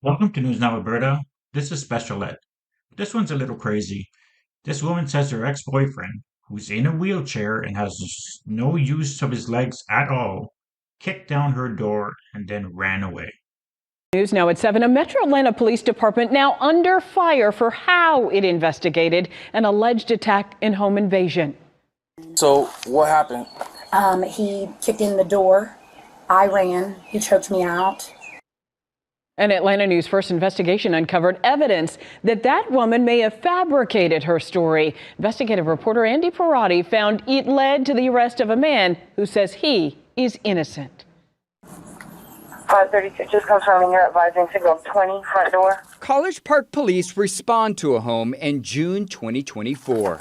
Welcome to News Now, Alberta. This is Special Ed. This one's a little crazy. This woman says her ex-boyfriend, who's in a wheelchair and has no use of his legs at all, kicked down her door and then ran away. News now at 7. A Metro Atlanta Police Department now under fire for how it investigated an alleged attack and home invasion. So what happened? He kicked in the door. I ran. He choked me out. An Atlanta News First investigation uncovered evidence that woman may have fabricated her story. Investigative reporter Andy Parati found it led to the arrest of a man who says he is innocent. 536, just confirming you're advising signal 20, front door. College Park police respond to a home in June 2024.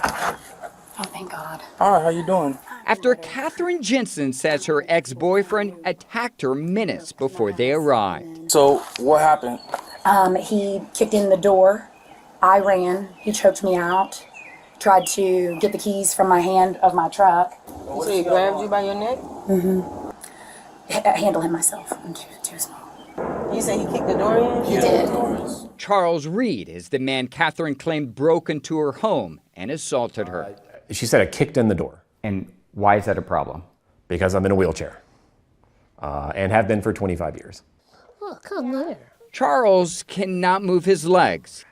Oh, thank God. All right, how you doing? After Catherine Jensen says her ex-boyfriend attacked her minutes before they arrived. So what happened? He kicked in the door. I ran. He choked me out. Tried to get the keys from my hand of my truck. So he grabbed you by your neck? Handle him myself. I'm too small. You say he kicked the door in? He did. Charles Reed is the man Catherine claimed broke into her home and assaulted her. She said I kicked in the door. And why is that a problem? Because I'm in a wheelchair and have been for 25 years. Oh, come there. Charles cannot move his legs.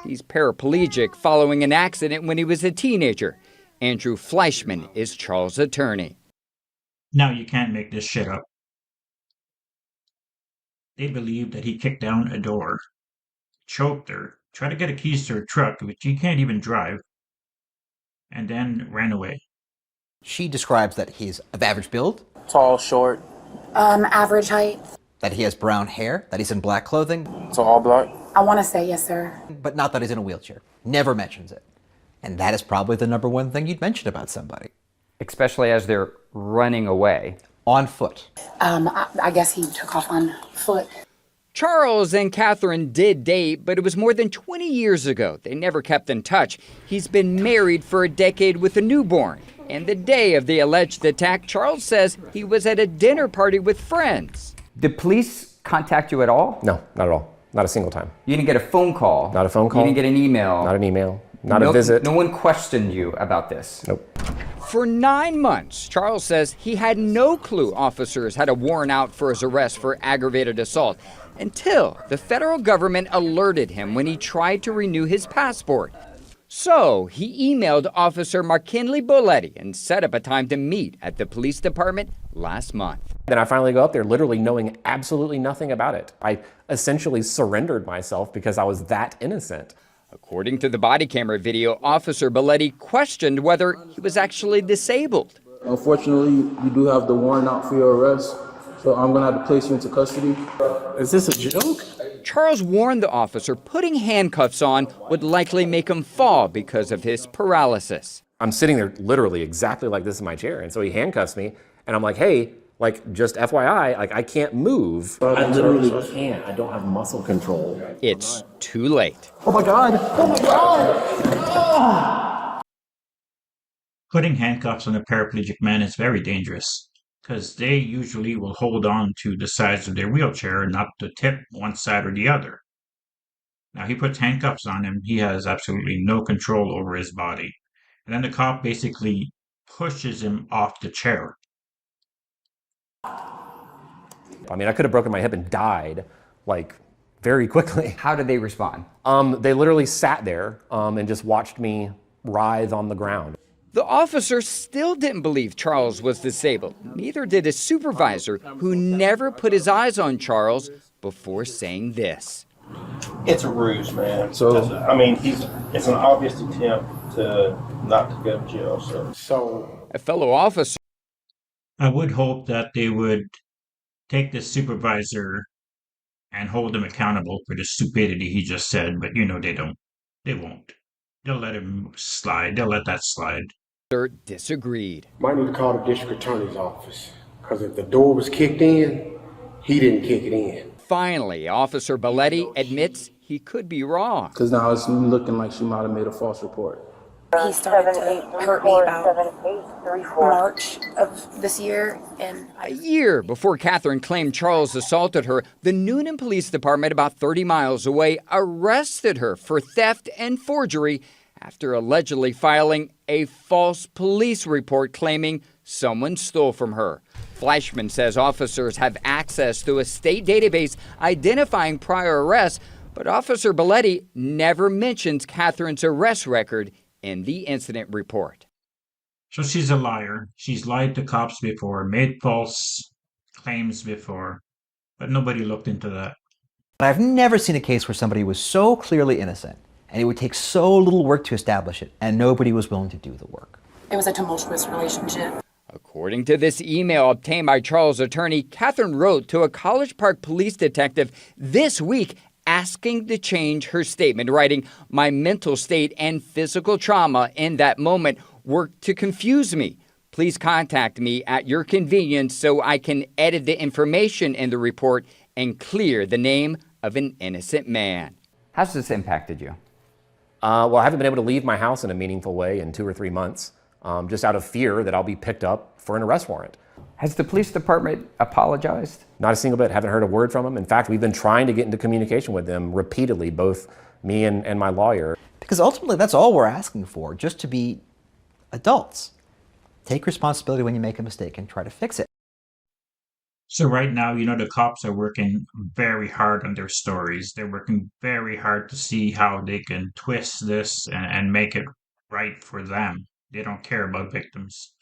He's paraplegic following an accident when he was a teenager. Andrew Fleischman is Charles' attorney. Now you can't make this shit up. They believe that he kicked down a door, choked her, tried to get the keys to her truck, which he can't even drive, and then ran away. She describes that he's of average build, Tall, short, Average height. that he has brown hair, that he's in black clothing, so all black. I want to say yes, sir. but not that he's in a wheelchair. Never mentions it. And that is probably the number one thing you'd mention about somebody. Especially as they're running away. On foot. I guess he took off on foot. Charles and Catherine did date, but it was more than 20 years ago. They never kept in touch. He's been married for a decade with a newborn. And the day of the alleged attack, Charles says he was at a dinner party with friends. Did police contact you at all? No, not at all. Not a single time. You didn't get a phone call? Not a phone call. You didn't get an email? Not an email. Not a visit. No one questioned you about this? Nope. For 9 months, Charles says he had no clue officers had a warrant out for his arrest for aggravated assault until the federal government alerted him when he tried to renew his passport. So he emailed Officer McKinley Boletti and set up a time to meet at the police department last month. Then I finally go up there literally knowing absolutely nothing about it. I essentially surrendered myself because I was that innocent. According to the body camera video, Officer Boletti questioned whether he was actually disabled. Unfortunately, you do have the warrant out for your arrest, so I'm going to have to place you into custody. Is this a joke? Charles warned the officer putting handcuffs on would likely make him fall because of his paralysis. I'm sitting there literally exactly like this in my chair. And so he handcuffs me and I'm like, hey, like just FYI, like I can't move. I literally can't. I don't have muscle control. It's too late. Oh my God. Oh my God. Putting handcuffs on a paraplegic man is very dangerous because they usually will hold on to the sides of their wheelchair and not to tip one side or the other. Now he puts handcuffs on him, he has absolutely no control over his body. And then the cop basically pushes him off the chair. I mean, I could have broken my hip and died like very quickly. How did they respond? They literally sat there and just watched me writhe on the ground. The officer still didn't believe Charles was disabled. Neither did his supervisor, who never put his eyes on Charles before saying this. It's a ruse, man. So, I mean, it's an obvious attempt to not to go to jail. So A fellow officer. I would hope that they would take this supervisor and hold him accountable for the stupidity he just said, but you know they don't. They won't. They'll let him slide. They'll let that slide. Disagreed. Might need to call the district attorney's office, because if the door was kicked in, he didn't kick it in. Finally, Officer Boletti admits he could be wrong. Because now it's looking like she might have made a false report. He started to hurt me about March of this year, and A year before Catherine claimed Charles assaulted her, the Noonan Police Department, about 30 miles away, arrested her for theft and forgery after allegedly filing a false police report claiming someone stole from her. Fleischman says officers have access to a state database identifying prior arrests, but Officer Belletti never mentions Catherine's arrest record in the incident report. So she's a liar. She's lied to cops before, made false claims before, but nobody looked into that. But I've never seen a case where somebody was so clearly innocent and it would take so little work to establish it and nobody was willing to do the work. it was a tumultuous relationship. According to this email obtained by Charles' attorney, Catherine wrote to a College Park police detective this week asking to change her statement, writing, "My mental state and physical trauma in that moment worked to confuse me. Please contact me at your convenience so I can edit the information in the report and clear the name of an innocent man." How's this impacted you? Well, I haven't been able to leave my house in a meaningful way in 2 or 3 months, just out of fear that I'll be picked up for an arrest warrant. Has the police department apologized? Not a single bit. Haven't heard a word from them. In fact, we've been trying to get into communication with them repeatedly, both me and my lawyer. Because ultimately, that's all we're asking for, just to be adults. Take responsibility when you make a mistake and try to fix it. So right now, the cops are working very hard on their stories. They're working very hard to see how they can twist this and make it right for them. They don't care about victims.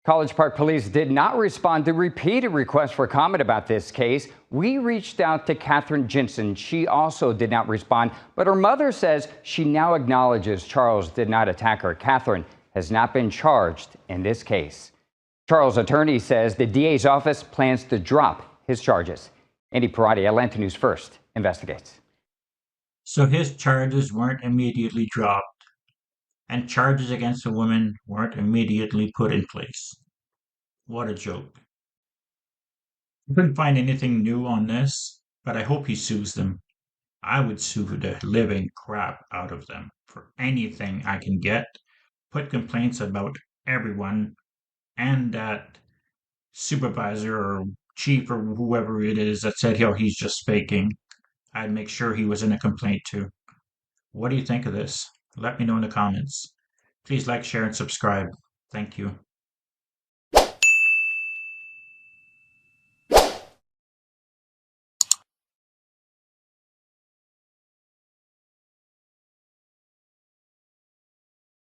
College Park Police did not respond to repeated requests for comment about this case. We reached out to Catherine Jensen. She also did not respond, but her mother says she now acknowledges Charles did not attack her. Catherine has not been charged in this case. Charles' attorney says the DA's office plans to drop his charges. Andy Parati, Atlanta News First, investigates. So his charges weren't immediately dropped, and charges against the woman weren't immediately put in place. What a joke. I couldn't find anything new on this, but I hope he sues them. I would sue the living crap out of them for anything I can get. Put complaints about everyone, and that supervisor or chief or whoever it is that said, he's just faking. I'd make sure he was in a complaint too. What do you think of this? Let me know in the comments. Please like, share, and subscribe. Thank you.